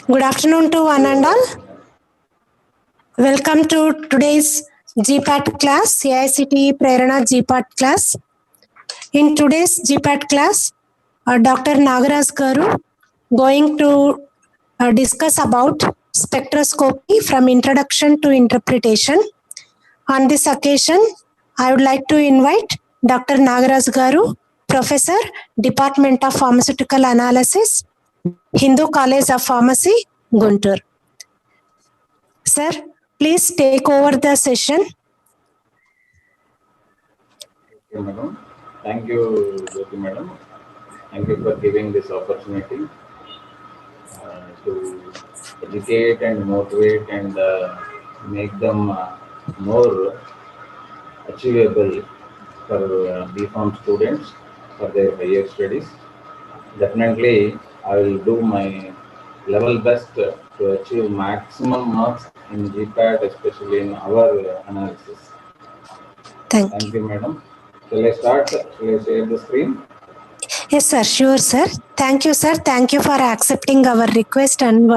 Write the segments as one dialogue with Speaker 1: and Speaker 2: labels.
Speaker 1: Good afternoon to one and all. Welcome to today's GPAT class, CICT Prerana GPAT class. In today's GPAT class, Dr. Nagaraj Garu going to discuss about spectroscopy from introduction to interpretation. On this occasion, I would like to invite Dr. Nagaraj Garu, Professor, Department of Pharmaceutical Analysis, Hindu College of Pharmacy, Guntur. Sir, please take over the session.
Speaker 2: Okay, madam. Thank you, Jyoti madam. Thank you for giving this opportunity to educate and motivate and make them more achievable for BPharm students for their higher studies. Definitely, I will do my level best to achieve maximum marks in GPAT, especially in our analysis. Thank you, madam. Shall I start? Shall I share the screen?
Speaker 1: Yes, sir. Sure, sir. Thank you, sir. Thank you for accepting our request and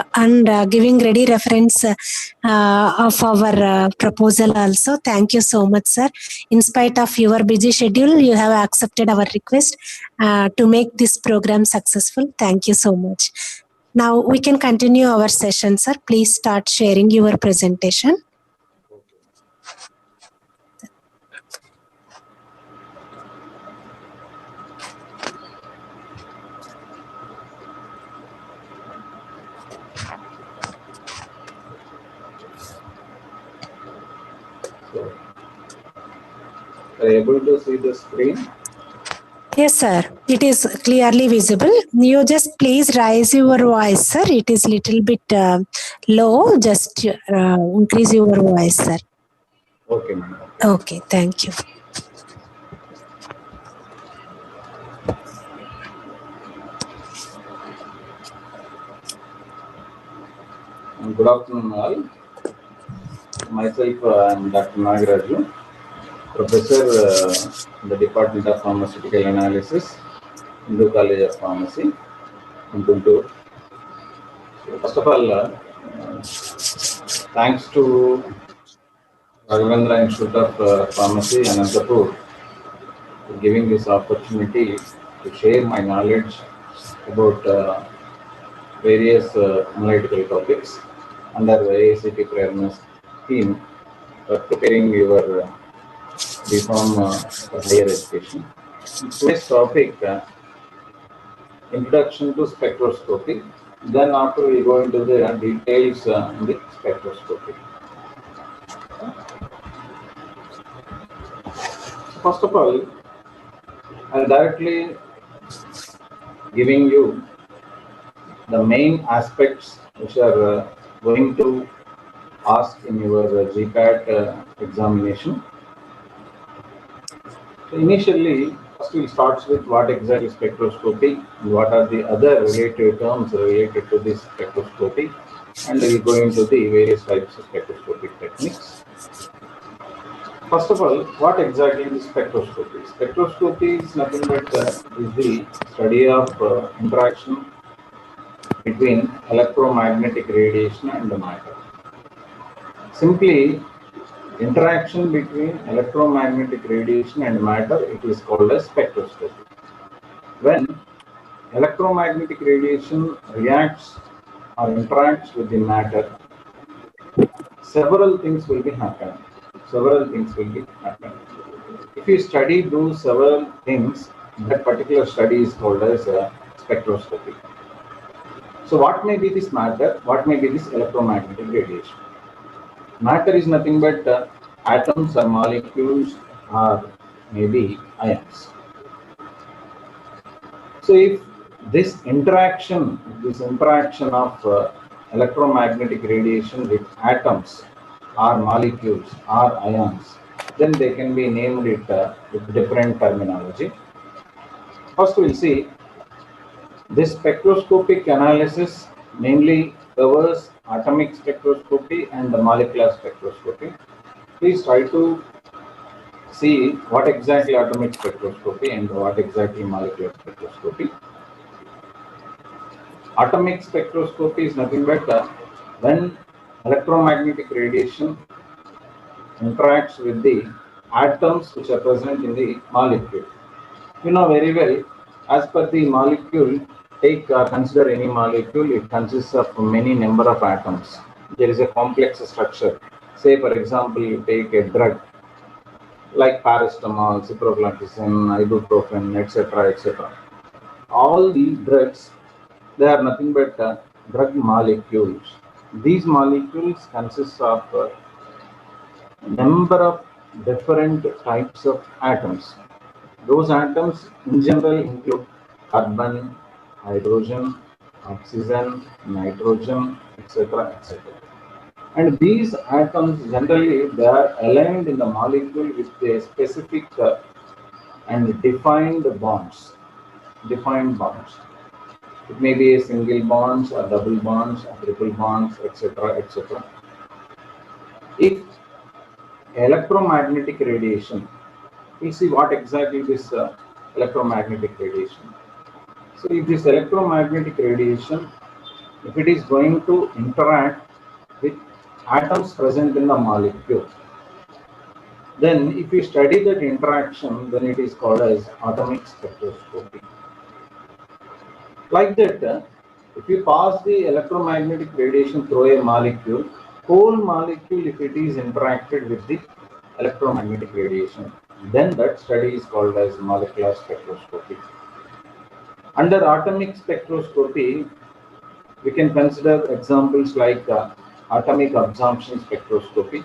Speaker 1: giving ready reference of our proposal also. Thank you so much, sir. In spite of your busy schedule, you have accepted our request to make this program successful. Thank you so much. Now we can continue our session, sir. Please start sharing your presentation.
Speaker 2: Are you able to see the screen?
Speaker 1: Yes, sir. It is clearly visible. You just please raise your voice, sir. It is little bit low. Just increase your voice, sir.
Speaker 2: Okay, ma'am.
Speaker 1: Okay, thank you.
Speaker 2: Good afternoon, all. Myself, I am Dr. Nagaraju, Professor in the Department of Pharmaceutical Analysis, Hindu College of Pharmacy, in Guntur. So first of all, thanks to Raghavendra Institute of Pharmacy, Anantapur, for giving this opportunity to share my knowledge about various analytical topics under the AICT Prerana scheme for preparing your BPharm for higher education. Today's topic, introduction to spectroscopy. Then after we go into the details in the spectroscopy. First of all, I'll directly giving you the main aspects which are going to ask in your GPAT examination. So initially, first we'll start with what exactly is spectroscopy and what are the other related terms related to this spectroscopy, and we'll go into the various types of spectroscopic techniques. First of all, what exactly is spectroscopy? Spectroscopy is nothing but is the study of interaction between electromagnetic radiation and the matter. Simply, interaction between electromagnetic radiation and matter, it is called as spectroscopy. When electromagnetic radiation reacts or interacts with the matter, several things will be happening. If you study those several things, that particular study is called as spectroscopy. So what may be this matter? What may be this electromagnetic radiation? Matter is nothing but atoms or molecules or maybe ions. So if this interaction of electromagnetic radiation with atoms or molecules or ions, then they can be named it with different terminology. First we'll see this spectroscopic analysis mainly covers atomic spectroscopy and the molecular spectroscopy. Please try to see what exactly atomic spectroscopy and what exactly molecular spectroscopy. Atomic spectroscopy is nothing but when electromagnetic radiation interacts with the atoms which are present in the molecule. You know very well, as per the molecule, consider any molecule, it consists of many number of atoms. There is a complex structure. Say, for example, you take a drug like paracetamol, ciprofloxacin, ibuprofen, etc., etc. All these drugs, they are nothing but drug molecules. These molecules consist of number of different types of atoms. Those atoms in general include carbon, hydrogen, oxygen, nitrogen, etc., etc. And these atoms generally they are aligned in the molecule with a specific and defined bonds. Defined bonds. It may be a single bonds or double bonds or triple bonds, etc., etc. If electromagnetic radiation, we see what exactly this electromagnetic radiation. So if this electromagnetic radiation, if it is going to interact with atoms present in the molecule, then if you study that interaction, then it is called as atomic spectroscopy. Like that, if you pass the electromagnetic radiation through a molecule, whole molecule, if it is interacted with the electromagnetic radiation, then that study is called as molecular spectroscopy. Under atomic spectroscopy, we can consider examples like atomic absorption spectroscopy,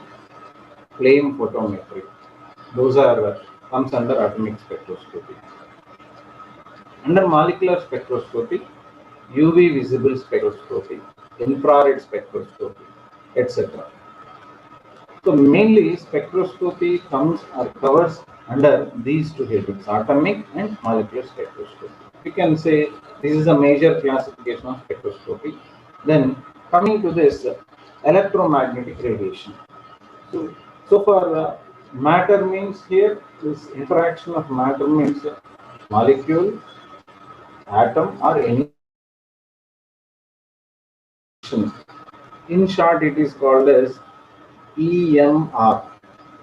Speaker 2: flame photometry. Those are comes under atomic spectroscopy. Under molecular spectroscopy, UV visible spectroscopy, infrared spectroscopy, etc. So mainly spectroscopy comes or covers under these two headings, atomic and molecular spectroscopy. We can say this is a major classification of spectroscopy. Then coming to this electromagnetic radiation. So for matter means here, this interaction of matter means molecule, atom or any. In short, it is called as EMR.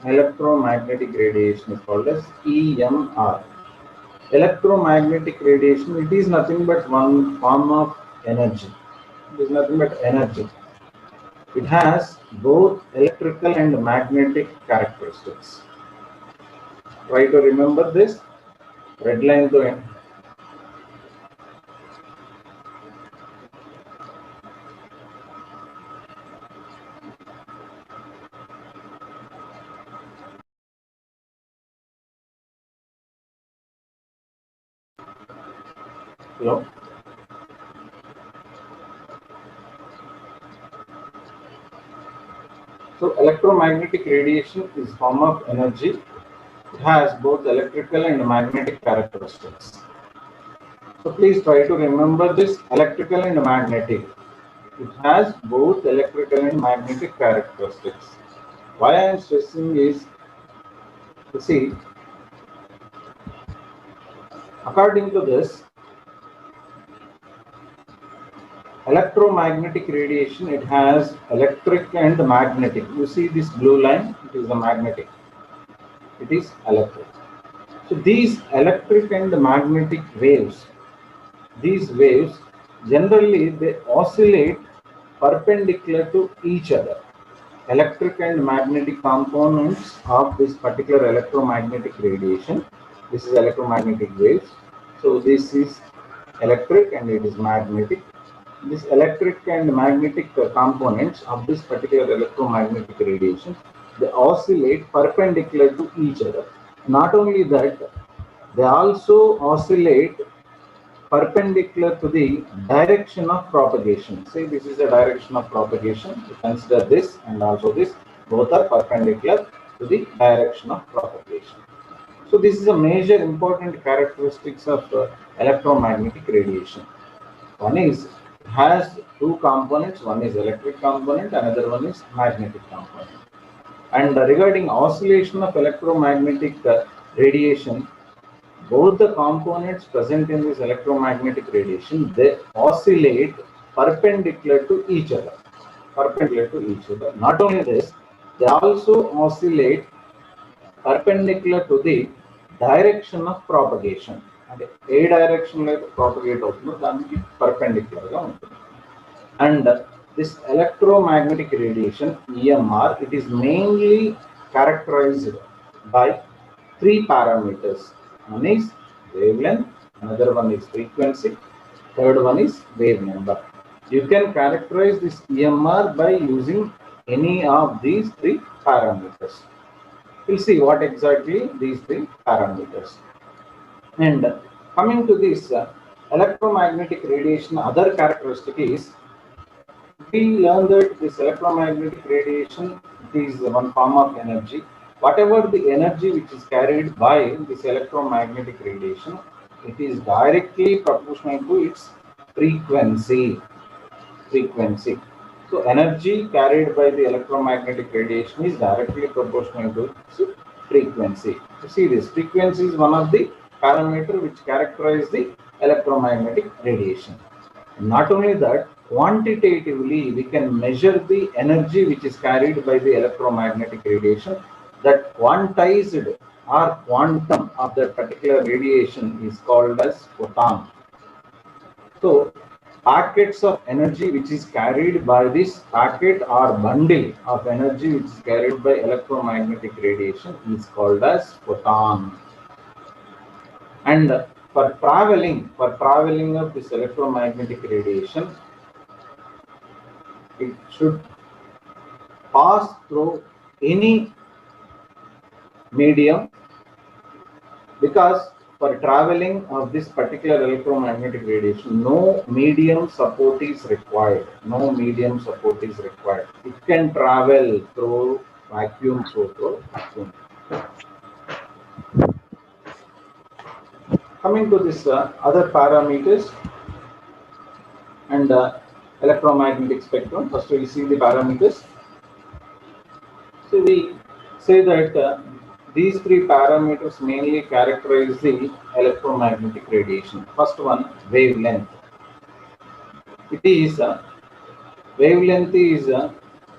Speaker 2: Electromagnetic radiation is called as EMR. Electromagnetic radiation, it is nothing but one form of energy. It is nothing but energy. It has both electrical and magnetic characteristics. Try to remember this. Red line to end. Hello. So electromagnetic radiation is form of energy. It has both electrical and magnetic characteristics. So please try to remember this electrical and magnetic. It has both electrical and magnetic characteristics. Why I am stressing is, you see, according to this, electromagnetic radiation, it has electric and magnetic. You see this blue line, it is the magnetic. It is electric. So these electric and magnetic waves, these waves generally they oscillate perpendicular to each other. Electric and magnetic components of this particular electromagnetic radiation. This is electromagnetic waves. So this is electric and it is magnetic. This electric and magnetic components of this particular electromagnetic radiation, they oscillate perpendicular to each other. Not only that, they also oscillate perpendicular to the direction of propagation. Say this is the direction of propagation. Consider this and also this. Both are perpendicular to the direction of propagation. So this is a major important characteristics of electromagnetic radiation. One is it has two components. One is electric component. Another one is magnetic component. And regarding oscillation of electromagnetic radiation, both the components present in this electromagnetic radiation, they oscillate perpendicular to each other. Perpendicular to each other. Not only this, they also oscillate perpendicular to the direction of propagation. And a direction like propagate అవుతుందో దానికి perpendicular గా ఉంటుంది. And this electromagnetic radiation EMR, it is mainly characterized by three parameters. One is wavelength, another one is frequency, third one is wave number. You can characterize this EMR by using any of these three parameters. We'll see what exactly these three parameters. And coming to this electromagnetic radiation, other characteristic is, we learn that this electromagnetic radiation is one form of energy. Whatever the energy which is carried by this electromagnetic radiation, it is directly proportional to its frequency. So energy carried by the electromagnetic radiation is directly proportional to its frequency. You see, this frequency is one of the parameter which characterize the electromagnetic radiation. Not only that, quantitatively we can measure the energy which is carried by the electromagnetic radiation. That quantized or quantum of that particular radiation is called as photon. So packets of energy which is carried by this packet or bundle of energy which is carried by electromagnetic radiation is called as photon. And for traveling of this electromagnetic radiation, it should pass through any medium, because for traveling of this particular electromagnetic radiation, no medium support is required. It can travel through vacuum, through vacuum. Coming to this other parameters and electromagnetic spectrum, first we see the parameters. So we say that these three parameters mainly characterize the electromagnetic radiation. First one, wavelength. Wavelength is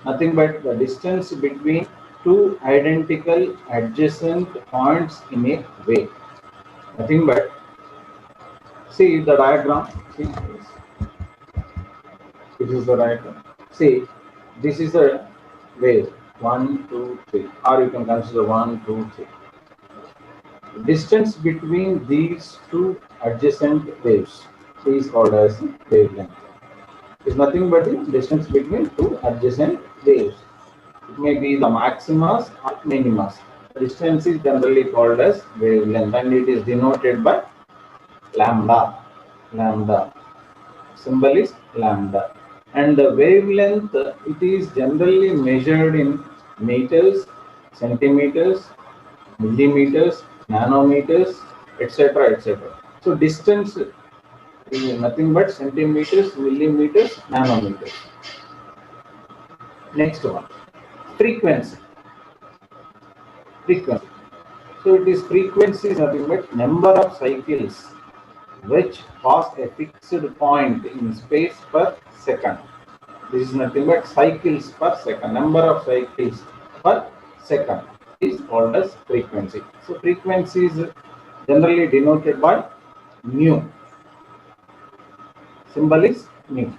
Speaker 2: nothing but the distance between two identical adjacent points in a wave. Nothing but, see the diagram. See, this is the diagram. See, this is a wave. 1, 2, 3, or you can consider 1, 2, 3. Distance between these two adjacent waves is called as wavelength. It's nothing but the distance between two adjacent waves. It may be the maximas or minimas. The distance is generally called as wavelength, and it is denoted by lambda. Symbol is lambda. And the wavelength, it is generally measured in meters, centimeters, millimeters, nanometers, etc. So distance is nothing but centimeters, millimeters, nanometers. Next one, frequency. So it is frequency is nothing but number of cycles which pass a fixed point in space per second. This is nothing but cycles per second. Number of cycles per second is called as frequency. So frequency is generally denoted by mu. Symbol is mu.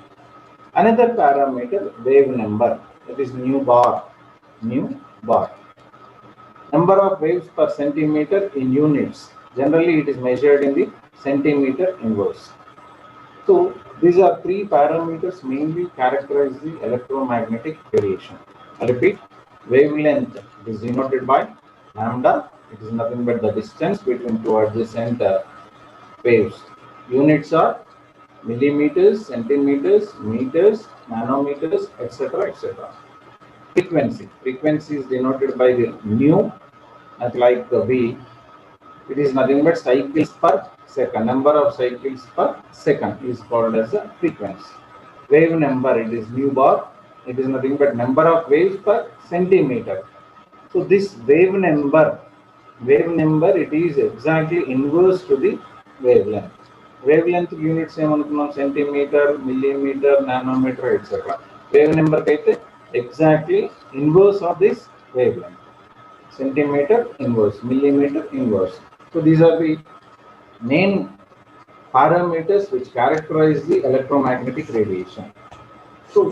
Speaker 2: Another parameter, wave number, that is mu bar. Number of waves per centimeter in units. Generally it is measured in the centimeter inverse. So these are three parameters mainly characterize the electromagnetic radiation. I repeat, wavelength is denoted by lambda. It is nothing but the distance between two adjacent waves. Units are millimeters, centimeters, meters, nanometers, etc. Frequency is denoted by the mu, like V. It is nothing but cycles per second. Number of cycles per second is called as a frequency. Wave number, it is mu bar. It is nothing but number of waves per centimeter. So this wave number wave number, it is exactly inverse to the wavelength. Wavelength units centimeter, millimeter, nanometer, etc. Wave number exactly inverse of this wavelength. Centimeter inverse, millimeter inverse. So these are the main parameters which characterize the electromagnetic radiation. So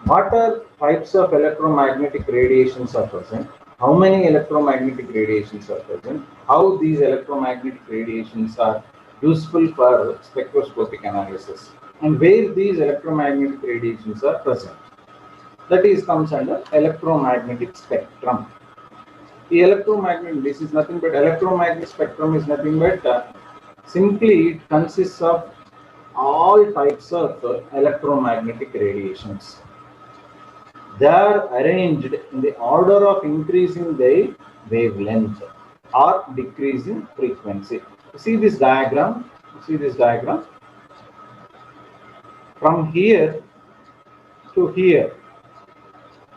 Speaker 2: what are types of electromagnetic radiations are present? How many electromagnetic radiations are present? How these electromagnetic radiations are useful for spectroscopic analysis? And where these electromagnetic radiations are present? That is comes under electromagnetic spectrum. The electromagnetic, this is nothing but electromagnetic spectrum is nothing but simply it consists of all types of electromagnetic radiations. They are arranged in the order of increasing their wavelength or decreasing frequency. See this diagram. See this diagram. From here to here,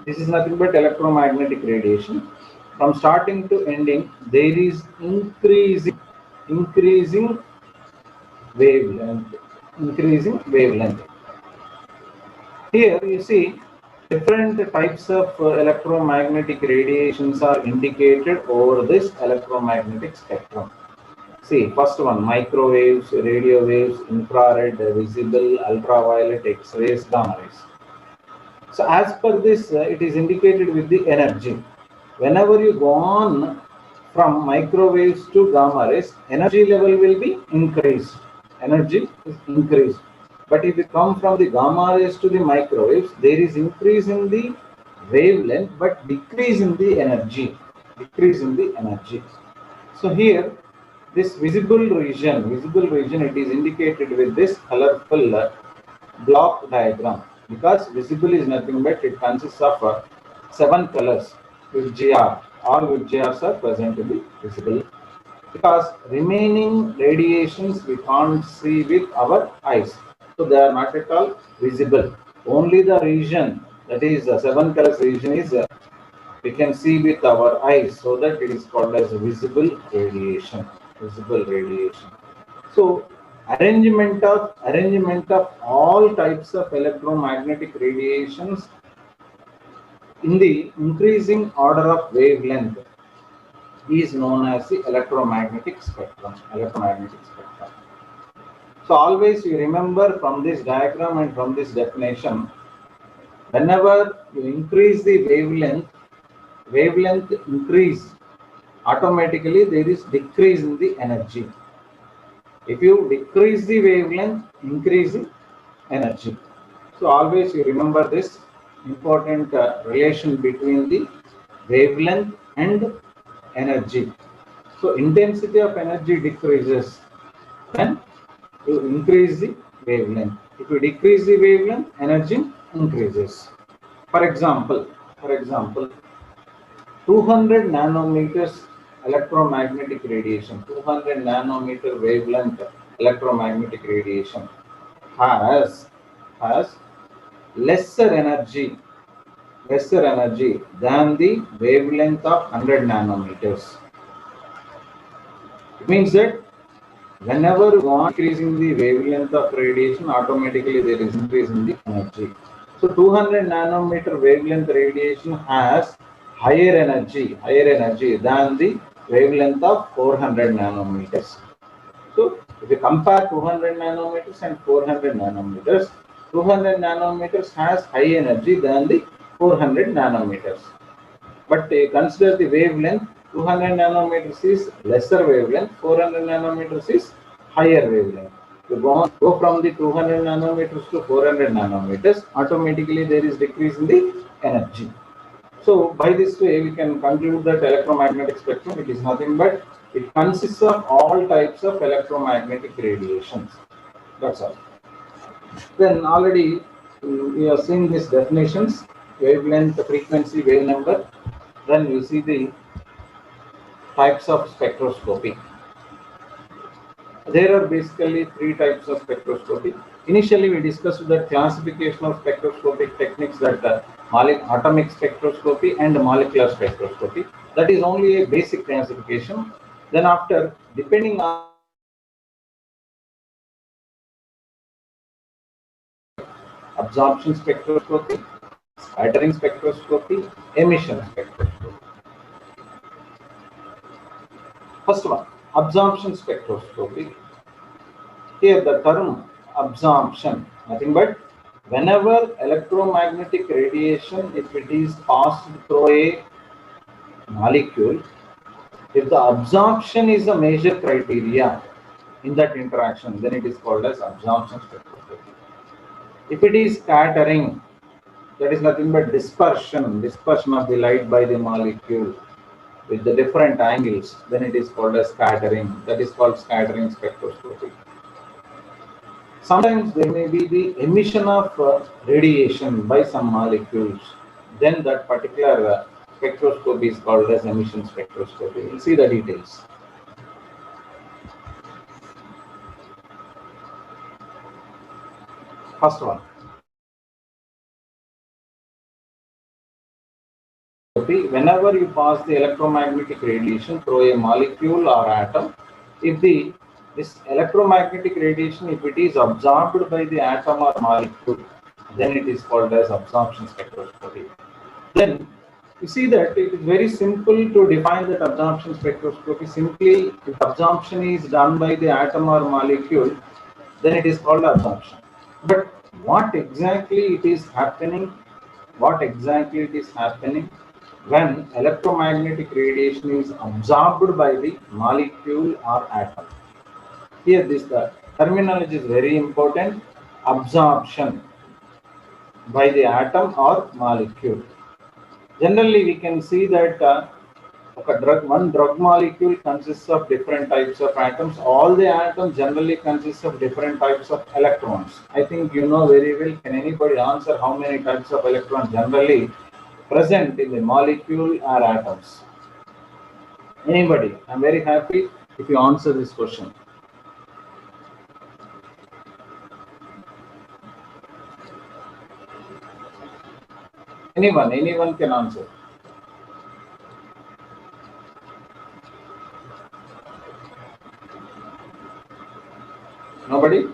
Speaker 2: this is nothing but electromagnetic radiation. From starting to ending, there is increasing wavelength. Increasing wavelength. Here you see different types of electromagnetic radiations are indicated over this electromagnetic spectrum. See, first one, microwaves, radio waves, infrared, visible, ultraviolet, X-rays, gamma rays. So as per this, it is indicated with the energy. Whenever you go on from microwaves to gamma rays, energy level will be increased. Energy is increased. But if you come from the gamma rays to the microwaves, there is increase in the wavelength, but decrease in the energy. Decrease in the energy. So here, this visible region, it is indicated with this colorful block diagram, because visible is nothing but it consists of 7 colors with GR. All with GRs are present to be visible, because remaining radiations we can't see with our eyes. So they are not at all visible. Only the region, that is the 7 colors region, is we can see with our eyes, so that it is called as visible radiation. Visible radiation. So arrangement of all types of electromagnetic radiations in the increasing order of wavelength is known as the electromagnetic spectrum. Electromagnetic spectrum. So always you remember from this diagram and from this definition, whenever you increase the wavelength increase, automatically there is decrease in the energy. If you decrease the wavelength, increase the energy. So always you remember this important relation between the wavelength and energy. So intensity of energy decreases when you increase the wavelength. If you decrease the wavelength, energy increases. For example, 200 nanometers electromagnetic radiation, 200 nanometer wavelength electromagnetic radiation has lesser energy than the wavelength of 100 nanometers. It means that whenever you are increasing the wavelength of radiation, automatically there is increase in the energy. So 200 nanometer wavelength radiation has higher energy than the wavelength of 400 nanometers. So if you compare 200 nanometers and 400 nanometers, 200 nanometers has high energy than the 400 nanometers. But consider the wavelength, 200 nanometers is lesser wavelength, 400 nanometers is higher wavelength. You go from the 200 nanometers to 400 nanometers, automatically there is decrease in the energy. So by this way, we can conclude that electromagnetic spectrum, it is nothing but it consists of all types of electromagnetic radiations. That's all. Then already we have seen these definitions: wavelength, frequency, wave number. Then you see the types of spectroscopy. There are basically 3 types of spectroscopy. Initially, we discussed the classification of spectroscopic techniques, that atomic spectroscopy and molecular spectroscopy. That is only a basic classification. Then after, depending on absorption spectroscopy, scattering spectroscopy, emission spectroscopy. First one, absorption spectroscopy. Here the term absorption, nothing but whenever electromagnetic radiation, if it is passed through a molecule, if the absorption is a major criteria in that interaction, then it is called as absorption spectroscopy. If it is scattering, that is nothing but dispersion of the light by the molecule with the different angles, then it is called as scattering. That is called scattering spectroscopy. Sometimes there may be the emission of radiation by some molecules. Then that particular spectroscopy is called as emission spectroscopy. We'll see the details. First one. Whenever you pass the electromagnetic radiation through a molecule or atom, if this electromagnetic radiation, if it is absorbed by the atom or molecule, then it is called as absorption spectroscopy. Then you see that it is very simple to define that absorption spectroscopy. Simply, if absorption is done by the atom or molecule, then it is called absorption. But what exactly it is happening? What exactly it is happening when electromagnetic radiation is absorbed by the molecule or atom? Here, this the terminology is very important. Absorption by the atom or molecule. Generally, we can see that one drug molecule consists of different types of atoms. All the atoms generally consist of different types of electrons. I think you know very well. Can anybody answer how many types of electrons generally present in the molecule or atoms? Anybody? I'm very happy if you answer this question. Anyone can answer. Nobody?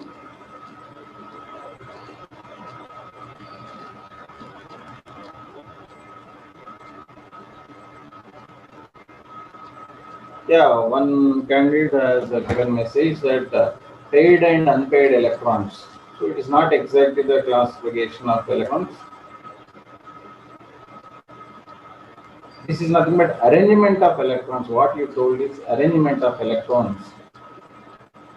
Speaker 2: Yeah, one candidate has given message that paid and unpaid electrons. So it is not exactly the classification of electrons. This is nothing but arrangement of electrons. What you told is arrangement of electrons.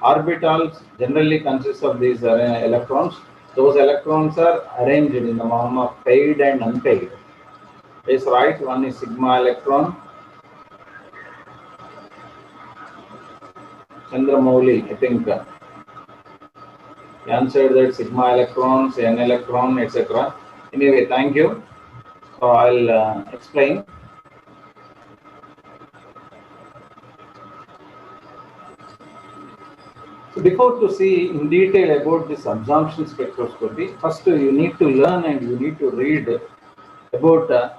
Speaker 2: Orbitals generally consist of these electrons. Those electrons are arranged in the form of paid and unpaid. Is right. One is sigma electron. Chandramouli, I think, answered that sigma electrons, n electron, etc. Anyway, thank you. So I'll explain. So before to see in detail about this absorption spectroscopy, first you need to learn and you need to read about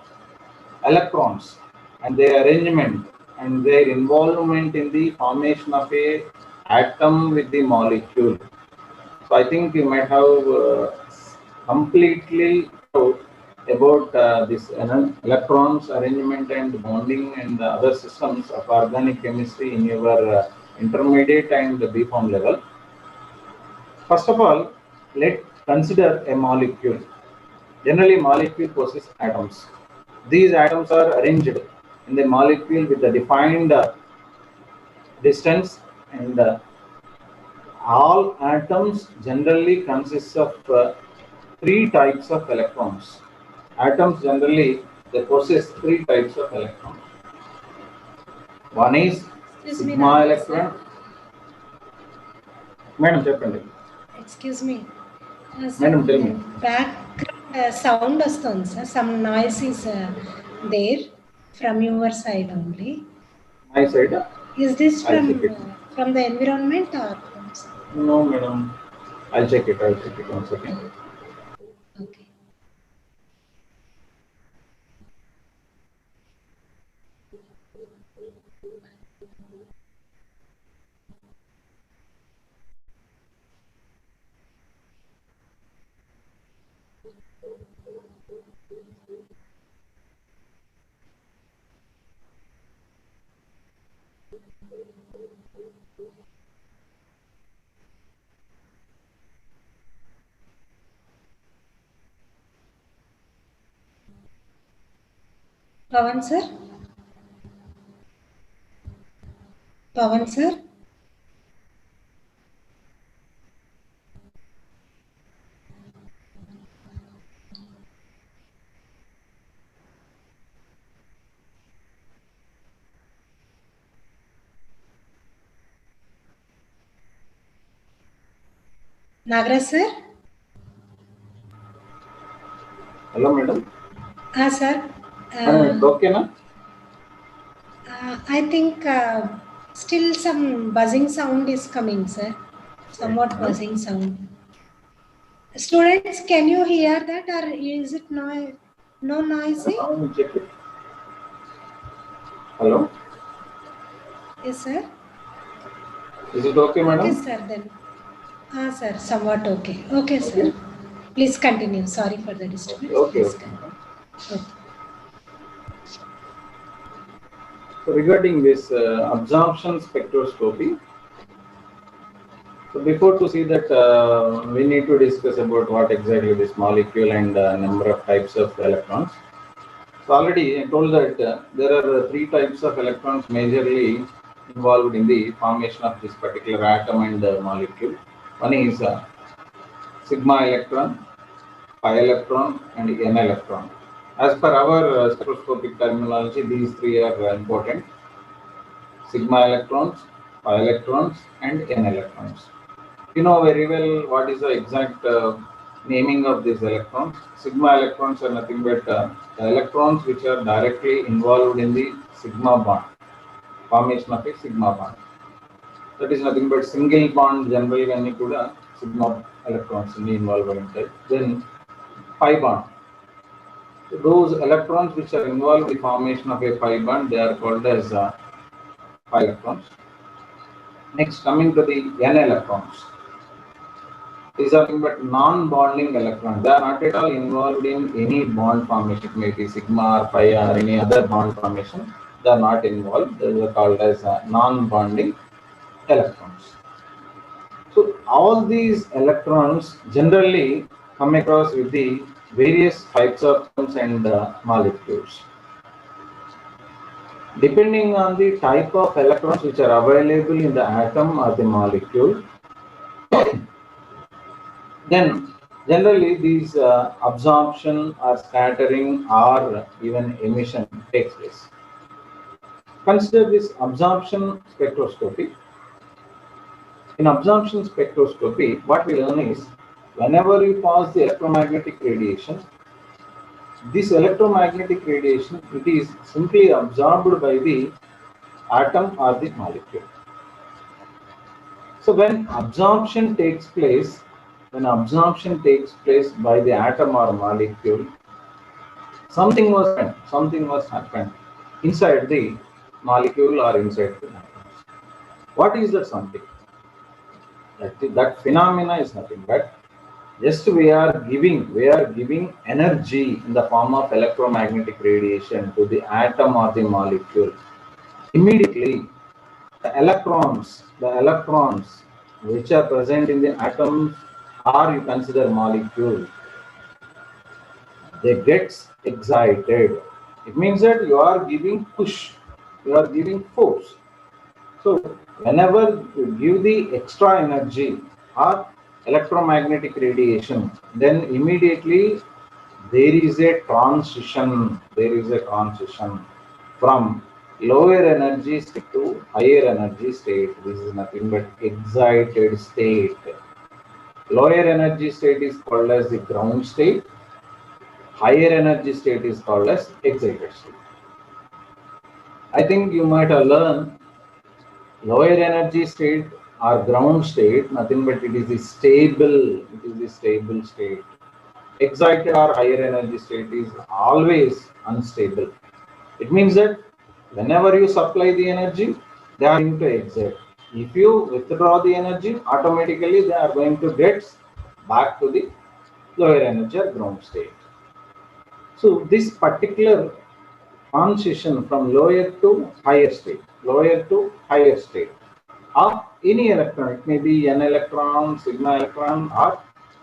Speaker 2: electrons and their arrangement and their involvement in the formation of a atom with the molecule. So I think you might have completely about this electrons arrangement and bonding and the other systems of organic chemistry in your intermediate and B Pharm level. First of all, let's consider a molecule. Generally, molecule possesses atoms. These atoms are arranged in the molecule with the defined distance, and all atoms generally consist of three types of electrons. Atoms generally they possess three types of electrons. One is sigma electron. Madam, చెప్పండి.
Speaker 3: Excuse me.
Speaker 2: Madam, tell me.
Speaker 3: Background sound వస్తుంది sir. Some noise is there from your side only.
Speaker 2: My side?
Speaker 3: Is this
Speaker 2: from
Speaker 3: the environment or from?
Speaker 2: No, madam. I'll check it. One second.
Speaker 3: Okay. Pawan sir? Pawan sir? Nagaraj sir?
Speaker 2: Hello, madam.
Speaker 3: Sir.
Speaker 2: Madam, it's okay, na?
Speaker 3: I think still some buzzing sound is coming, sir. Somewhat
Speaker 2: Madam?
Speaker 3: buzzing sound. Students, can you hear that, or is it no noisy?
Speaker 2: Now we check it. Hello?
Speaker 3: Yes, sir.
Speaker 2: Is it okay, madam?
Speaker 3: Okay, sir, then. Sir, somewhat okay. Okay, sir. Please continue. Sorry for the disturbance.
Speaker 2: Okay,
Speaker 3: Please
Speaker 2: okay.
Speaker 3: continue. Okay.
Speaker 2: So regarding this absorption spectroscopy, so before to see that, we need to discuss about what exactly this molecule and number of types of electrons. So already I told that there are three types of electrons majorly involved in the formation of this particular atom and molecule. One is sigma electron, pi electron, and n electron. As per our spectroscopic terminology, these three are important: sigma electrons, pi electrons, and n electrons. You know very well what is the exact naming of these electrons. Sigma electrons are nothing but the electrons which are directly involved in the sigma bond, formation of a sigma bond. That is nothing but single bond. Generally, when you put a sigma electrons involved in it, then pi bond. So those electrons which are involved in the formation of a pi bond, they are called as pi electrons. Next, coming to the n electrons. These are nothing but non-bonding electrons. They are not at all involved in any bond formation. It may be sigma or pi or any other bond formation. They are not involved. They are called as non-bonding electrons. So all these electrons generally come across with the various types of atoms and molecules. Depending on the type of electrons which are available in the atom or the molecule, then generally these absorption or scattering or even emission takes place. Consider this absorption spectroscopy. In absorption spectroscopy, what we learn is whenever you pass the electromagnetic radiation, this electromagnetic radiation, it is simply absorbed by the atom or the molecule. So when absorption takes place by the atom or molecule, something was happened inside the molecule or inside the atom. What is that something? That phenomena is nothing but just we are giving energy in the form of electromagnetic radiation to the atom or the molecule. Immediately, the electrons which are present in the atoms, or you consider molecule, they get excited. It means that you are giving push, you are giving force. So whenever you give the extra energy or electromagnetic radiation, then immediately there is a transition from lower energy state to higher energy state. This is nothing but excited state. Lower energy state is called as the ground state. Higher energy state is called as excited state. I think you might have learned lower energy state or ground state, nothing but it is the stable state. Excited or higher energy state is always unstable. It means that whenever you supply the energy, they are going to exert. If you withdraw the energy, automatically they are going to get back to the lower energy or ground state. So this particular transition from lower to higher state of any electron, it may be n electron, sigma electron, or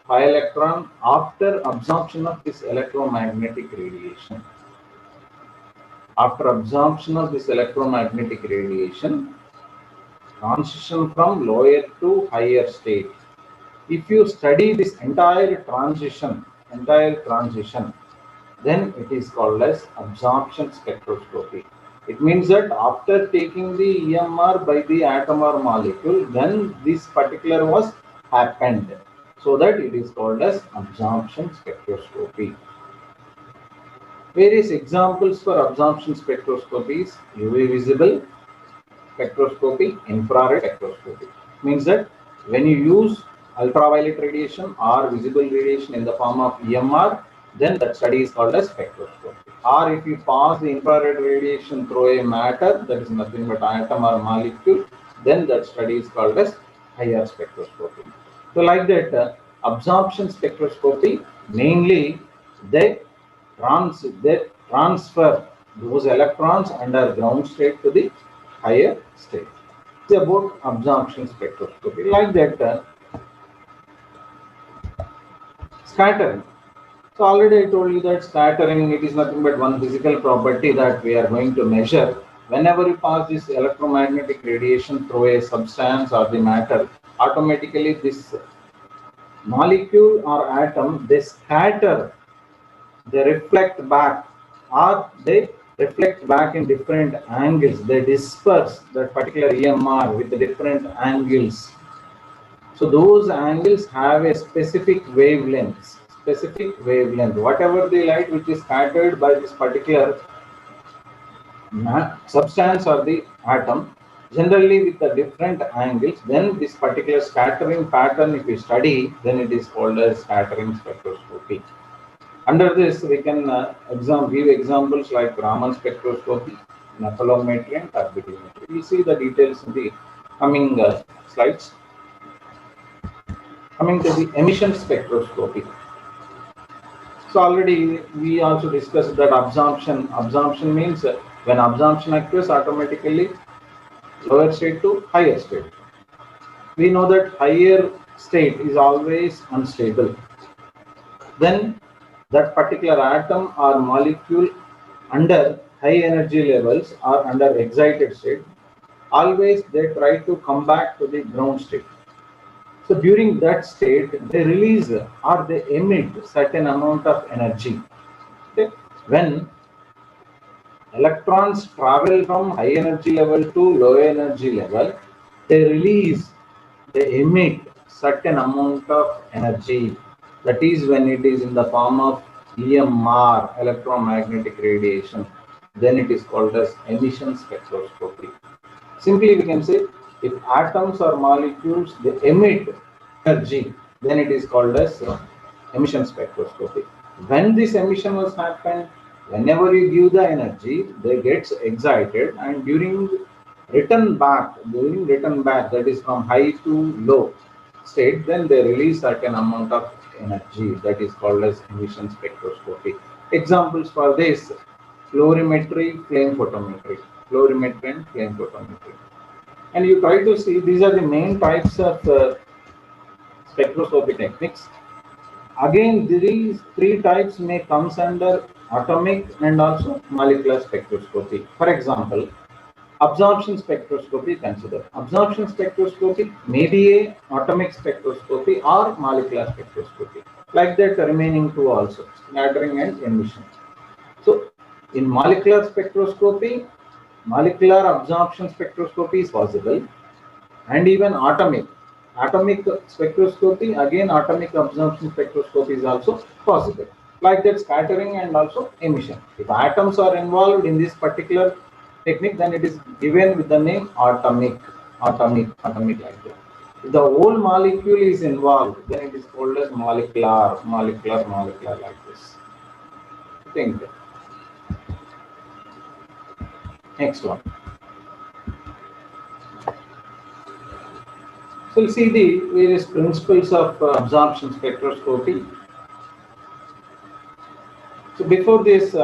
Speaker 2: pi electron, after absorption of this electromagnetic radiation. After absorption of this electromagnetic radiation, transition from lower to higher state. If you study this entire transition, then it is called as absorption spectroscopy. It means that after taking the EMR by the atom or molecule, then this particular was happened. So that it is called as absorption spectroscopy. Various examples for absorption spectroscopy is UV visible spectroscopy, infrared spectroscopy. Means that when you use ultraviolet radiation or visible radiation in the form of EMR, then that study is called as spectroscopy. Or if you pass the infrared radiation through a matter, that is nothing but atom or molecule, then that study is called as higher spectroscopy. So like that, absorption spectroscopy, mainly they transfer those electrons under ground state to the higher state. It's about absorption spectroscopy. Like that, scattering. So already I told you that scattering, it is nothing but one physical property that we are going to measure. Whenever you pass this electromagnetic radiation through a substance or the matter, automatically this molecule or atom, they scatter, they reflect back, or they reflect back in different angles. They disperse that particular EMR with the different angles. So those angles have a specific wavelength. Whatever the light which is scattered by this particular substance or the atom, generally with the different angles, then this particular scattering pattern, if we study, then it is called as scattering spectroscopy. Under this, we can give examples like Raman spectroscopy, nephelometry, and turbidimetry. We'll see the details in the coming slides. Coming to the emission spectroscopy. So already we also discussed that absorption. Absorption means when absorption occurs, automatically lower state to higher state. We know that higher state is always unstable. Then that particular atom or molecule under high energy levels or under excited state, always they try to come back to the ground state. So during that state, they release or they emit certain amount of energy. Okay? When electrons travel from high energy level to low energy level, they emit certain amount of energy. That is when it is in the form of EMR, electromagnetic radiation. Then it is called as emission spectroscopy. Simply we can say, if atoms or molecules, they emit energy, then it is called as emission spectroscopy. When this emission was happened, whenever you give the energy, they get excited, and during return back, that is from high to low state, then they release certain amount of energy, that is called as emission spectroscopy. Examples for this: fluorimetry, flame photometry. And you try to see, these are the main types of spectroscopy techniques. Again, these three types may comes under atomic and also molecular spectroscopy. For example, absorption spectroscopy, consider. Absorption spectroscopy may be a atomic spectroscopy or molecular spectroscopy. Like that, the remaining two also, scattering and emission. So, in molecular spectroscopy, molecular absorption spectroscopy is possible, and even atomic spectroscopy, again atomic absorption spectroscopy is also possible. Like that, scattering and also emission. If atoms are involved in this particular technique, then it is given with the name atomic like that. If the whole molecule is involved, then it is called as molecular like this. Think that. Next one. So we'll see the various principles of absorption spectroscopy. So before these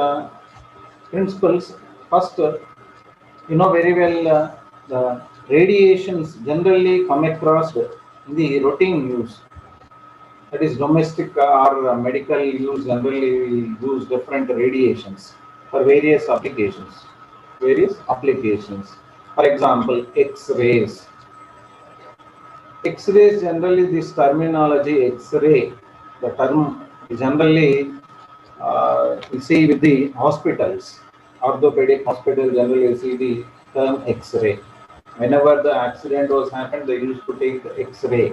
Speaker 2: principles, first, you know very well the radiations generally come across in the routine use. That is domestic or medical use. Generally, we use different radiations for various applications. Various applications. For example, X-rays. X-rays generally this terminology X-ray, the term generally we see with the hospitals, orthopedic hospital generally you see the term X-ray. Whenever the accident was happened, they used to take the X-ray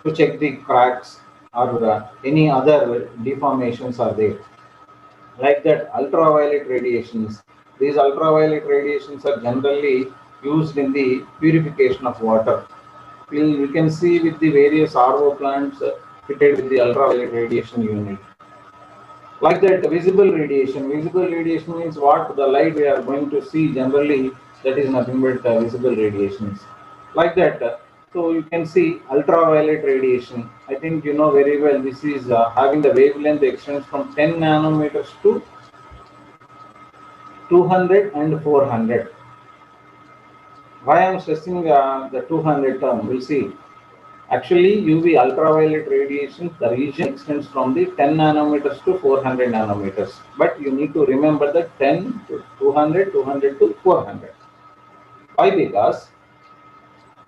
Speaker 2: to check the cracks or any other deformations are there. Like that, ultraviolet radiations. These ultraviolet radiations are generally used in the purification of water. We can see with the various RO plants fitted with the ultraviolet radiation unit. Like that, visible radiation. Visible radiation means what? The light we are going to see generally, that is nothing but visible radiations. Like that, so you can see ultraviolet radiation. I think you know very well this is having the wavelength extends from 10 nanometers to 200 and 400. Why I am stressing the 200 term? We'll see. Actually, UV ultraviolet radiation, the region extends from the 10 nanometers to 400 nanometers. But you need to remember the 10 to 200, 200 to 400. Why? Because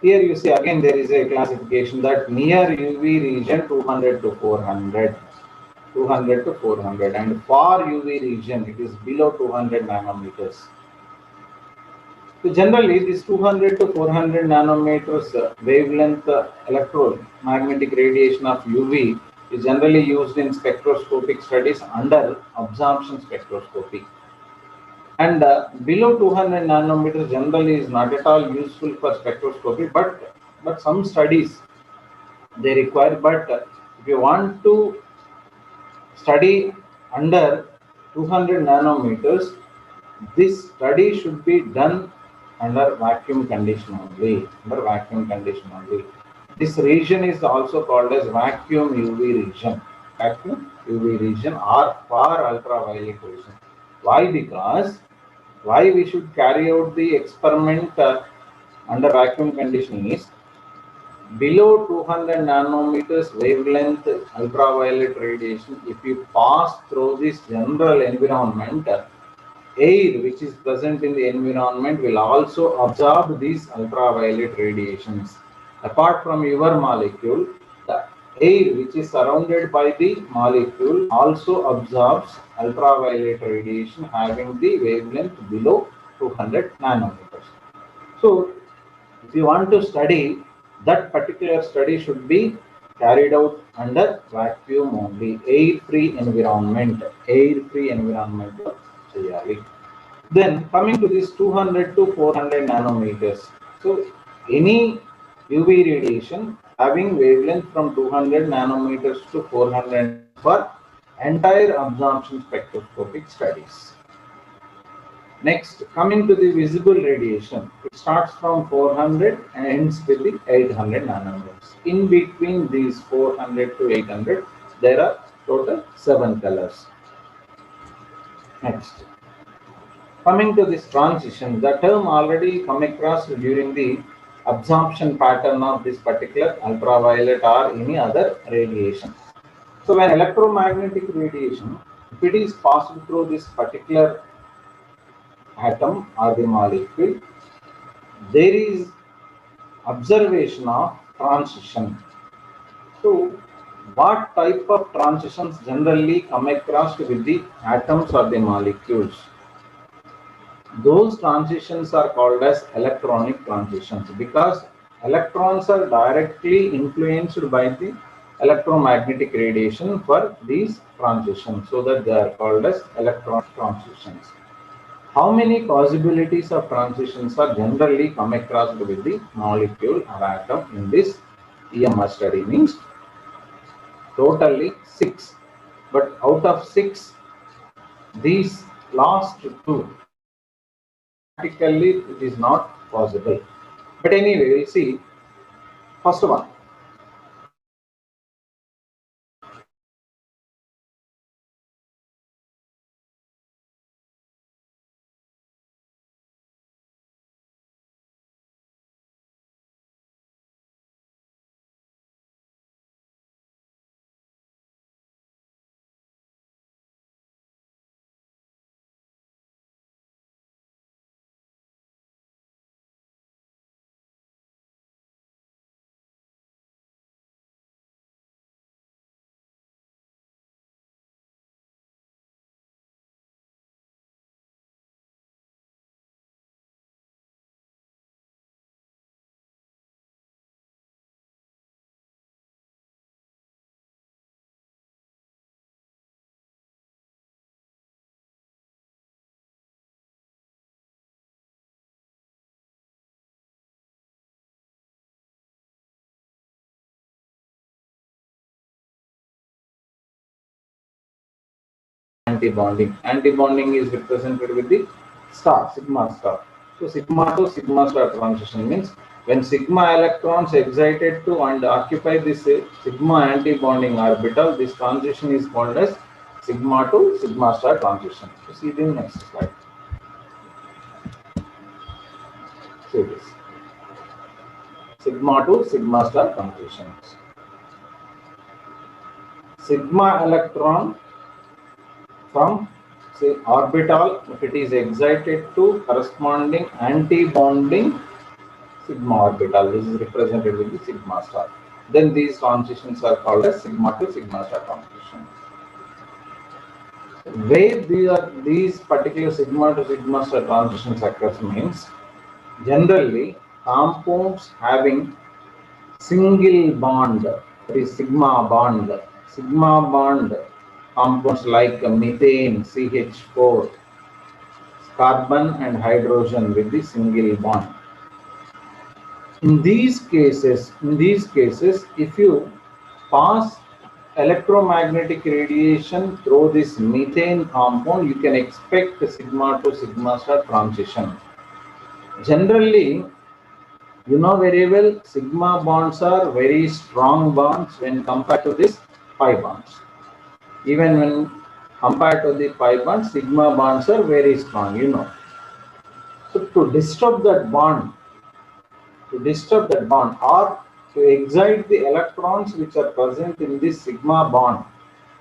Speaker 2: here you see again there is a classification that near UV region 200 to 400. 200 to 400, and far UV region it is below 200 nanometers. So generally, this 200 to 400 nanometers wavelength electromagnetic radiation of UV is generally used in spectroscopic studies under absorption spectroscopy. And below 200 nanometers generally is not at all useful for spectroscopy, but some studies they require. But if you want to study under 200 nanometers, this study should be done under vacuum condition only. Under vacuum condition only. This region is also called as vacuum UV region. Vacuum UV region or far ultraviolet region. Why? Because why we should carry out the experiment under vacuum condition is below 200 nanometers wavelength ultraviolet radiation. If you pass through this general environment, air which is present in the environment will also absorb these ultraviolet radiations. Apart from your molecule, the air which is surrounded by the molecule also absorbs ultraviolet radiation having the wavelength below 200 nanometers. So, if you want to study, that particular study should be carried out under vacuum only, air-free environment. Air-free environment. Then coming to this 200 to 400 nanometers. So any UV radiation having wavelength from 200 nanometers to 400 for entire absorption spectroscopic studies. Next, coming to the visible radiation, it starts from 400 and ends with the 800 nanometers. In between these 400 to 800, there are total 7 colors. Next. Coming to this transition, the term already come across during the absorption pattern of this particular ultraviolet or any other radiation. So when electromagnetic radiation, if it is passed through this particular atom or the molecule, there is observation of transition. So what type of transitions generally come across with the atoms or the molecules? Those transitions are called as electronic transitions because electrons are directly influenced by the electromagnetic radiation for these transitions, so that they are called as electronic transitions. How many possibilities of transitions are generally come across with the molecule or atom in this EMR study? Means totally 6, but out of 6, these last 2 practically it is not possible. But anyway, we'll see. First one, anti-bonding. Anti-bonding is represented with the star, sigma star. So sigma to sigma star transition means when sigma electrons excited to and occupy this sigma anti-bonding orbital, this transition is called as sigma to sigma star transition. So see the next slide. See this. Sigma to sigma star transitions. Sigma electron from say orbital, if it is excited to corresponding anti-bonding sigma orbital, this is represented with the sigma star. Then these transitions are called as sigma to sigma star transitions. Where these particular sigma to sigma star transitions occurs means generally compounds having single bond, that is sigma bond. Sigma bond compounds like methane, CH4, carbon and hydrogen with the single bond. In these cases, if you pass electromagnetic radiation through this methane compound, you can expect sigma to sigma star transition. Generally, you know very well, sigma bonds are very strong bonds when compared to this pi bonds. Even when compared to the pi bonds, sigma bonds are very strong, you know. So to disturb that bond, or to excite the electrons which are present in this sigma bond,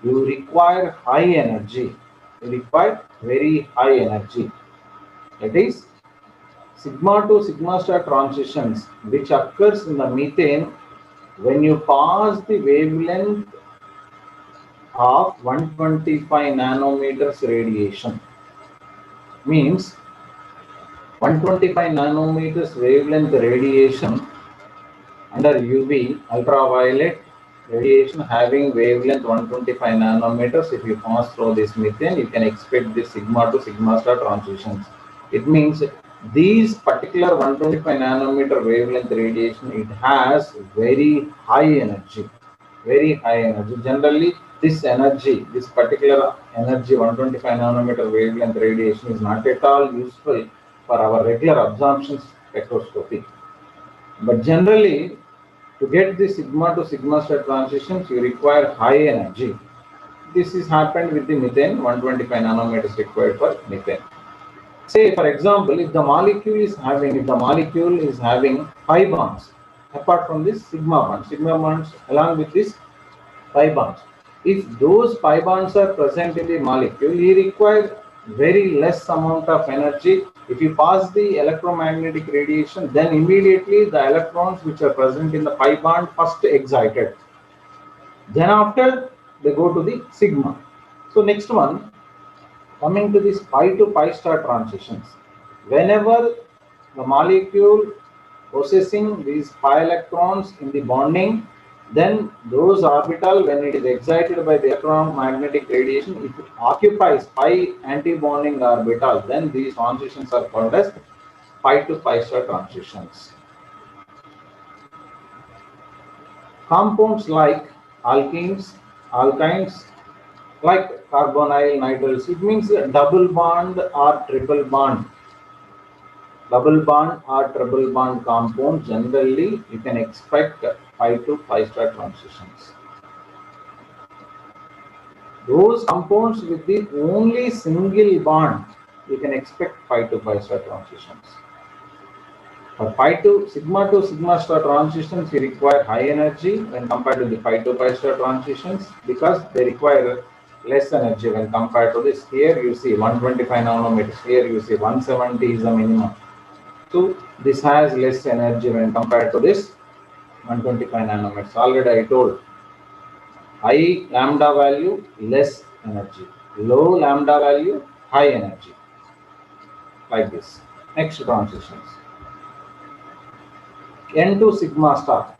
Speaker 2: you require high energy. You require very high energy. That is, sigma to sigma star transitions which occurs in the methane when you pass the wavelength of 125 nanometers radiation. Means 125 nanometers wavelength radiation under UV ultraviolet radiation having wavelength 125 nanometers. If you pass through this methane, you can expect this sigma to sigma star transitions. It means these particular 125 nanometer wavelength radiation, it has very high energy, Generally, this particular energy 125 nanometer wavelength radiation is not at all useful for our regular absorption spectroscopy. But generally, to get the sigma to sigma star transitions, you require high energy. This is happened with the methane, 125 nanometers required for methane. Say, for example, if the molecule is having pi bonds, apart from this sigma bonds along with this pi bonds. If those pi bonds are present in the molecule, you require very less amount of energy. If you pass the electromagnetic radiation, then immediately the electrons which are present in the pi bond first excited. Then after they go to the sigma. So next one, coming to this pi to pi star transitions. Whenever the molecule possessing these pi electrons in the bonding, then those orbital, when it is excited by the electromagnetic radiation, if it occupies pi anti-bonding orbital, then these transitions are called as pi to pi star transitions. Compounds like alkynes, like carbonyl, nitriles, it means double bond or triple bond. Double bond or triple bond compound, generally you can expect pi to pi star transitions. Those compounds with the only single bond, you can expect pi to pi star transitions. For sigma to sigma star transitions, you require high energy when compared to the pi to pi star transitions, because they require less energy when compared to this. Here you see 125 nanometers, here you see 170 is the minimum. So this has less energy when compared to this 125 nanometers. Already I told, high lambda value, less energy. Low lambda value, high energy. Like this. Next transitions. N to sigma star.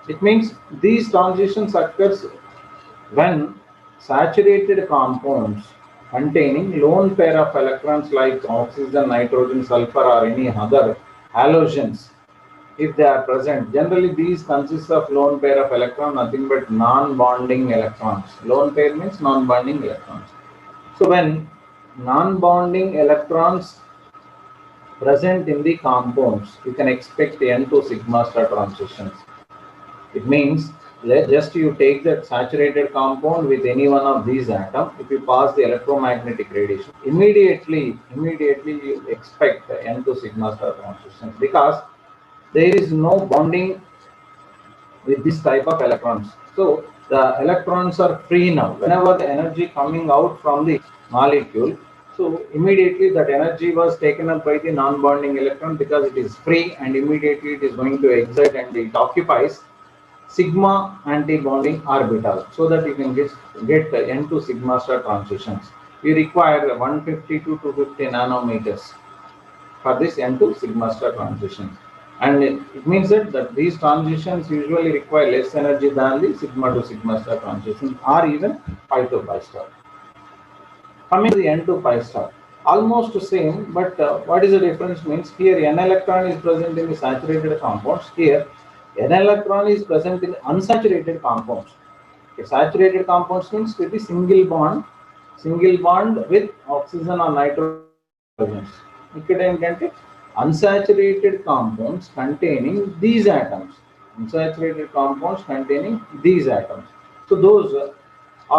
Speaker 2: It means these transitions occurs when saturated compounds containing lone pair of electrons like oxygen, nitrogen, sulfur or any other halogens if they are present, generally these consist of lone pair of electron, nothing but non-bonding electrons. Lone pair means non-bonding electrons. So when non-bonding electrons present in the compounds, you can expect N2 sigma star transitions. It means just you take that saturated compound with any one of these atoms, if you pass the electromagnetic radiation, immediately you expect N2 sigma star transitions, because there is no bonding with this type of electrons. So the electrons are free now. Whenever the energy coming out from the molecule, so immediately that energy was taken up by the non-bonding electron, because it is free, and immediately it is going to excite and it occupies sigma anti-bonding orbital, so that you can get N2 sigma star transitions. You require 150 to 250 nanometers for this N2 sigma star transition. And it means that these transitions usually require less energy than the sigma to sigma star transition, or even pi to pi star. Coming to the N2 pi star, almost the same, but what is the difference means here N electron is present in the saturated compounds, here N electron is present in unsaturated compounds. Okay, saturated compounds means with the single bond with oxygen or nitrogen. ఇక్కడ ఏంటంటే unsaturated compounds containing these atoms. Unsaturated compounds containing these atoms. So those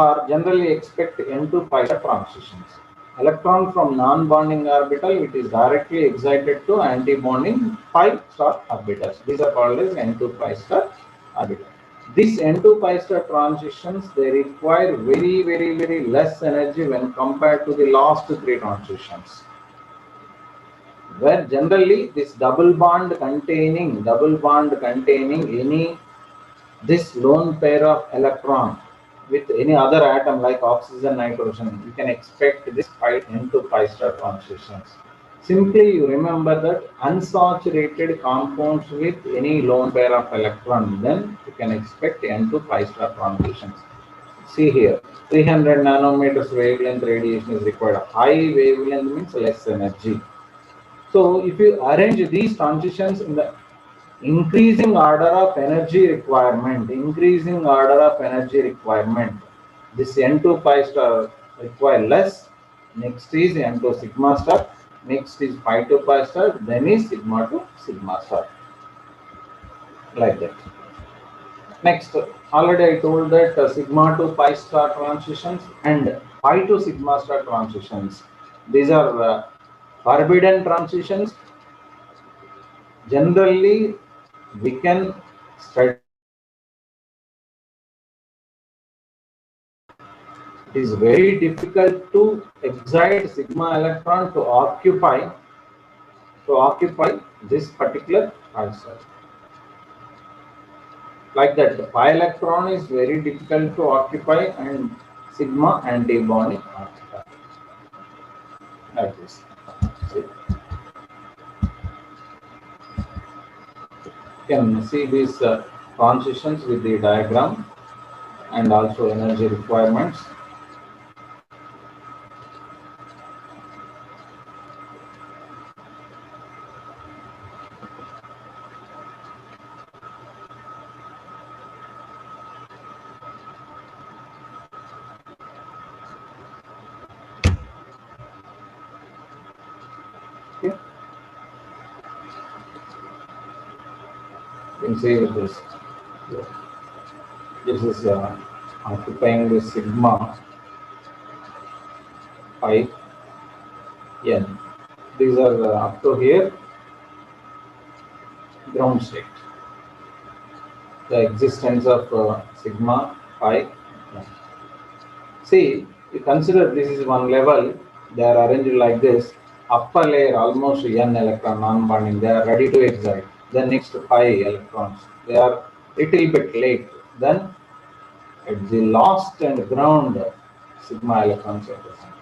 Speaker 2: are generally expect N2 pi star transitions. Electron from non-bonding orbital, it is directly excited to anti-bonding pi star orbitals. These are called as N2 pi star orbital. These N2 pi star transitions, they require very less energy when compared to the last three transitions, where generally this double bond containing any this lone pair of electron with any other atom like oxygen, nitrogen, you can expect this N2 pi star transitions. Simply you remember that unsaturated compounds with any lone pair of electron, then you can expect N2 pi star transitions. See here, 300 nanometers wavelength radiation is required. High wavelength means less energy. So if you arrange these transitions in the increasing order of energy requirement, this N2 pi star require less. Next is N2 sigma star. Next is pi to pi star. Then is sigma to sigma star. Like that. Next, already I told that sigma to pi star transitions and pi to sigma star transitions, these are forbidden transitions. Generally, we can study. It is very difficult to excite sigma electron to occupy this particular pi star. Like that, the pi electron is very difficult to occupy, and sigma anti-bonding occupy. Like this. See. You can see these transitions with the diagram and also energy requirements. Okay. You can see this. This is occupying the sigma pi n. These are up to here ground state. The existence of sigma pi n. See, you consider this is one level. They are arranged like this. Upper layer almost n electron non-bonding. They are ready to excite. Then next pi electrons. They are little bit late. Then at the last and ground, sigma electrons are present.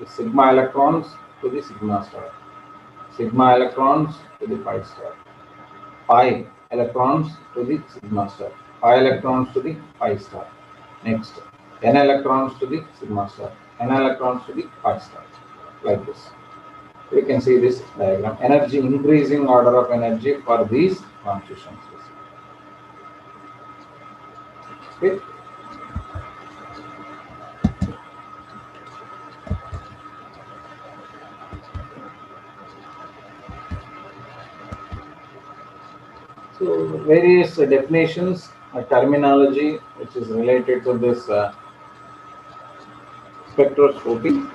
Speaker 2: The sigma electrons to the sigma star, sigma electrons to the pi star, pi electrons to the sigma star, pi electrons to the pi star. Next, n electrons to the sigma star, n electrons to the pi star, like this. You can see this diagram, energy, increasing order of energy for these constituents. Okay. So various definitions, terminology which is related to this spectroscopy.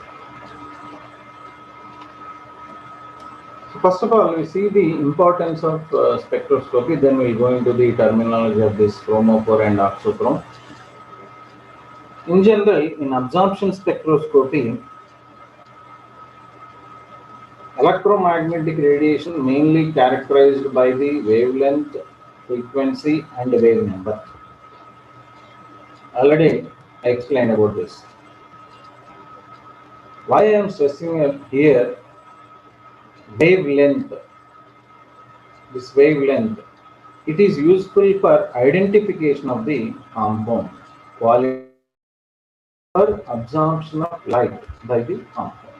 Speaker 2: So first of all, we see the importance of spectroscopy, then we'll go into the terminology of this chromophore and oxochrome. In general, in absorption spectroscopy, electromagnetic radiation mainly characterized by the wavelength, frequency and wave number. Already I explained about this. Why I am stressing here wavelength, this wavelength, it is useful for identification of the compound, quality or absorption of light by the compound.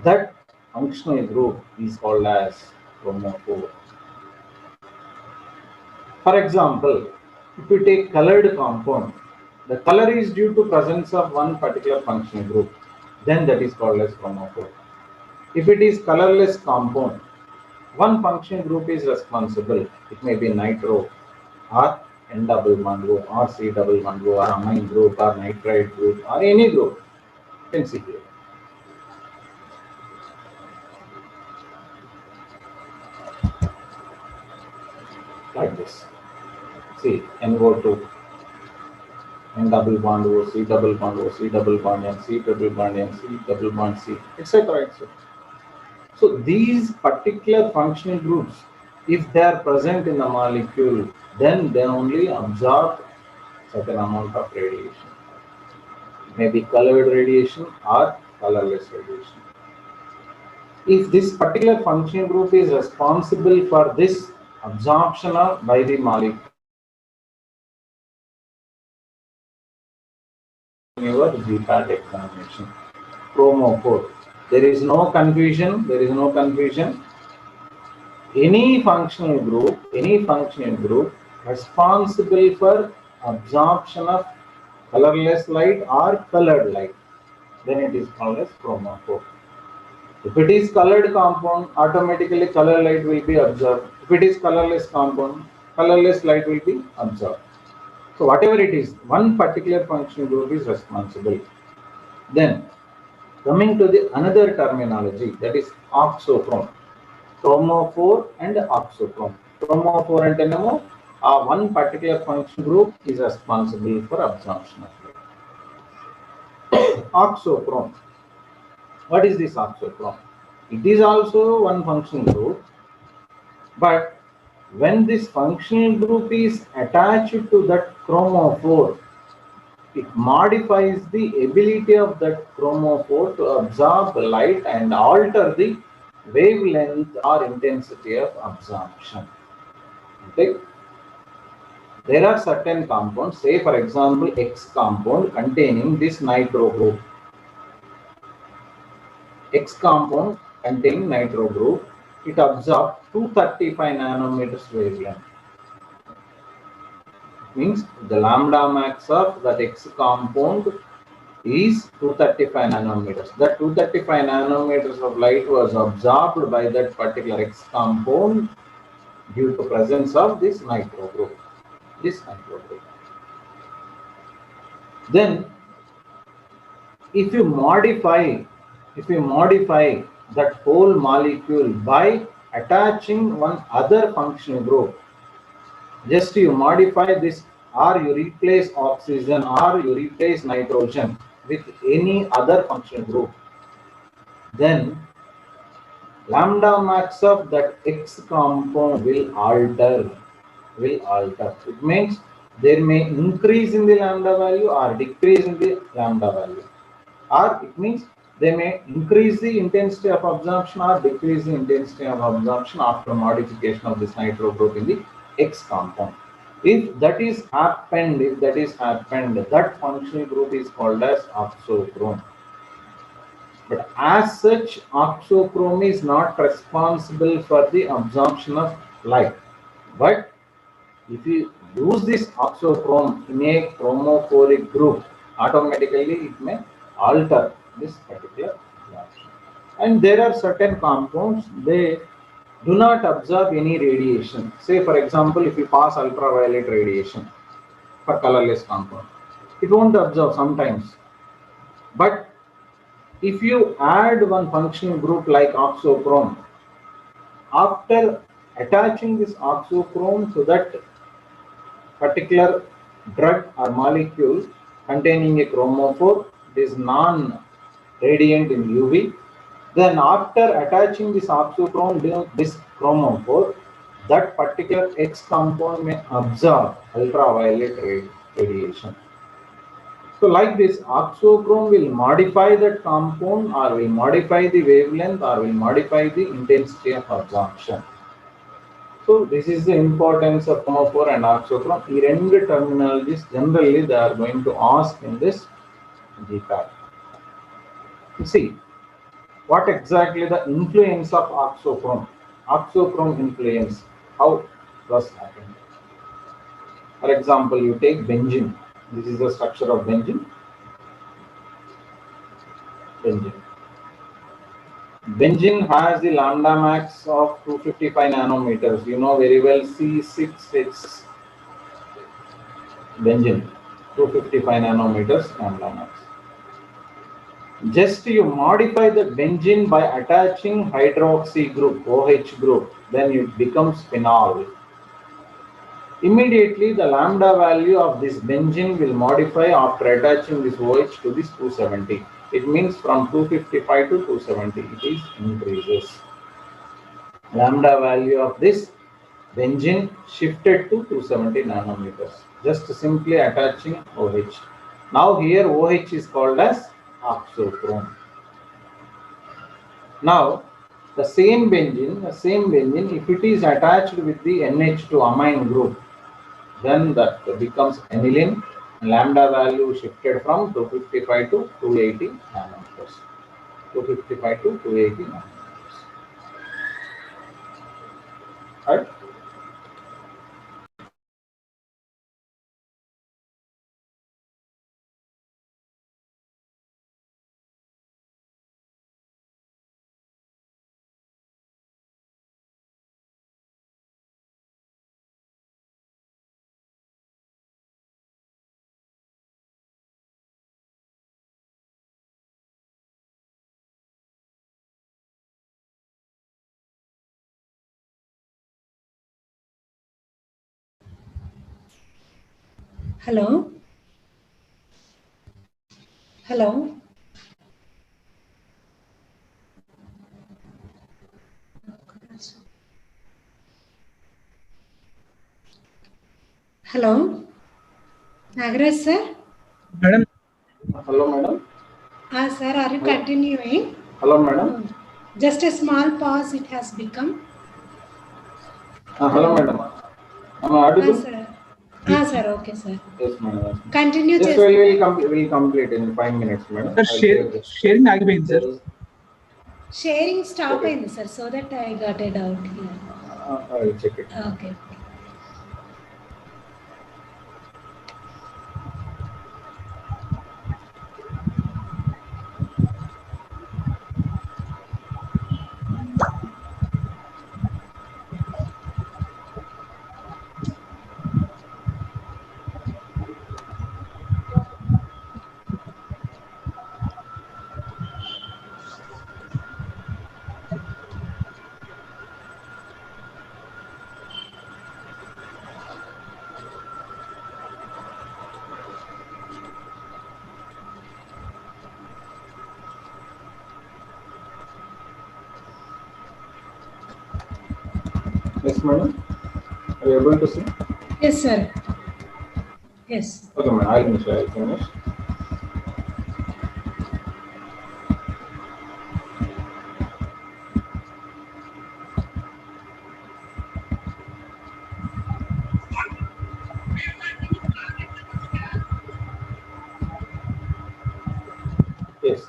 Speaker 2: That functional group is called as chromophore. For example, if you take colored compound, the color is due to presence of one particular functional group, then that is called as chromophore. If it is colorless compound, one functional group is responsible. It may be nitro or N double bond O or C double bond O or amine group or nitride group or any group. You can see here. Like this. See, NO2, N double bond O, C double bond O, C double bond N, C double bond N, C double bond C, etc. etc. So these particular functional groups, if they are present in the molecule, then they only absorb certain amount of radiation. Maybe colored radiation or colorless radiation. If this particular functional group is responsible for this absorption by the molecule, your GPAT examination, chromophore. There is no confusion. There is no confusion. Any functional group responsible for absorption of colorless light or colored light, then it is called as chromophore. If it is colored compound, automatically color light will be absorbed. If it is colorless compound, colorless light will be absorbed. So whatever it is, one particular functional group is responsible. Then coming to the another terminology, that is oxochrome. Chromophore and oxochrome. Chromophore and NMO, one particular function group is responsible for absorption of light. Oxochrome. What is this oxochrome? It is also one functional group, but when this functional group is attached to that chromophore, it modifies the ability of that chromophore to absorb light and alter the wavelength or intensity of absorption. Okay. There are certain compounds, say for example X compound containing this nitro group. X compound containing nitro group, it absorbs 235 nanometers wavelength. Means the lambda max of that X compound is 235 nanometers. That 235 nanometers of light was absorbed by that particular X compound due to presence of this nitro group. Then if you modify that whole molecule by attaching one other functional group, just you modify this, or you replace oxygen or you replace nitrogen with any other functional group, then lambda max of that X compound will alter. It means there may increase in the lambda value or decrease in the lambda value, or it means they may increase the intensity of absorption or decrease the intensity of absorption after modification of this nitro group in the X compound. If that is happened, that functional group is called as oxochrome. But as such, oxochrome is not responsible for the absorption of light. But if you use this oxochrome in a chromophoric group, automatically it may alter this particular absorption. And there are certain compounds, they do not absorb any radiation. Say for example, if you pass ultraviolet radiation for colorless compound, it won't absorb sometimes. But if you add one functional group like oxochrome, after attaching this oxochrome to that particular drug or molecule containing a chromophore, it is non-radiant in UV. Then after attaching this oxochrome to this chromophore, that particular X compound may absorb ultraviolet radiation. So like this, oxochrome will modify that compound or will modify the wavelength or will modify the intensity of absorption. So this is the importance of chromophore and oxochrome. ఈ రెండు terminologies generally they are going to ask in this GPAT. See, what exactly the influence of oxochrome? Oxochrome influence, how was happening? For example, you take benzene. This is the structure of benzene. Benzene has the lambda max of 255 nanometers. You know very well C6H benzene, 255 nanometers lambda max. Just you modify the benzene by attaching hydroxy group, OH group, then it becomes phenol. Immediately the lambda value of this benzene will modify after attaching this OH to this 270. It means from 255 to 270, it is increases. Lambda value of this benzene shifted to 270 nanometers, just simply attaching OH. Now here OH is called as oxochrome. Now the same benzene, if it is attached with the NH2 amine group, then that becomes aniline. Lambda value shifted from 255 to 280 nanometers. 255 to 280 nanometers. Right?
Speaker 3: Hello? Hello? Hello? Nagaraj sir?
Speaker 4: Madam,
Speaker 2: Hello, madam.
Speaker 3: Sir, are you continuing?
Speaker 2: Hello, madam.
Speaker 3: Just a small pause it has become.
Speaker 2: Hello, madam. Am I audible?
Speaker 3: Sir. Sir, okay, sir.
Speaker 2: Yes, madam.
Speaker 3: Continue.
Speaker 2: Yes, we'll complete in 5 minutes, madam.
Speaker 4: sir, sharing again, sir.
Speaker 3: Sharing stop in, sir, so that I got it out here.
Speaker 2: I will check it.
Speaker 3: Okay.
Speaker 2: Yes, madam. Are you able to see?
Speaker 3: Yes, sir. Yes.
Speaker 2: Okay, madam. I'll finish. Yes.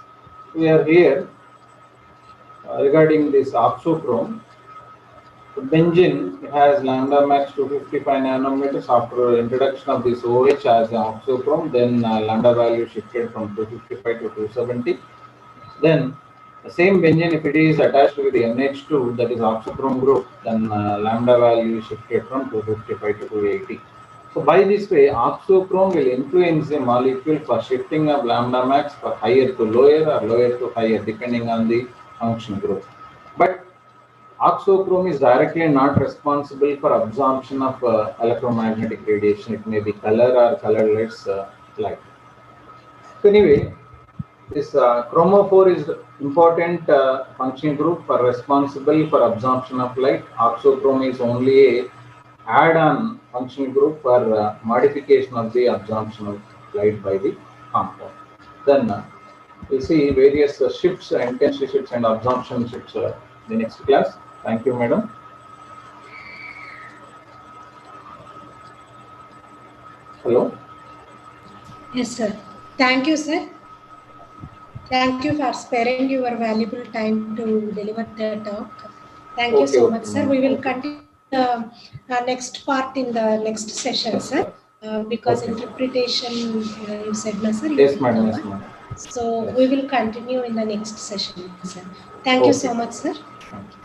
Speaker 2: we are here regarding this oxochrome. The benzene, it has lambda max 255 nanometers. After introduction of this OH as the oxochrome, then lambda value shifted from 255 to 270. Then the same benzene, if it is attached with the NH2, that is oxochrome group, then lambda value shifted from 255 to 280. So by this way, oxochrome will influence the molecule for shifting of lambda max for higher to lower or lower to higher, depending on the function group. But oxochrome is directly not responsible for absorption of electromagnetic radiation. It may be color or colorless light. So anyway, this chromophore is important functional group for responsible for absorption of light. Oxochrome is only a add-on functional group for modification of the absorption of light by the compound. Then we'll see various shifts, intensity shifts and absorption shifts in the next class. Thank you, madam. Hello.
Speaker 3: Yes, sir. Thank you, sir. Thank you for sparing your valuable time to deliver the talk. Thank you so much, sir. We will continue the next part in the next session, sir. Because interpretation, you said, no, sir.
Speaker 2: Yes, madam. Yes, madam.
Speaker 3: So we will continue in the next session, sir. Thank you so much, sir.
Speaker 2: Thank you.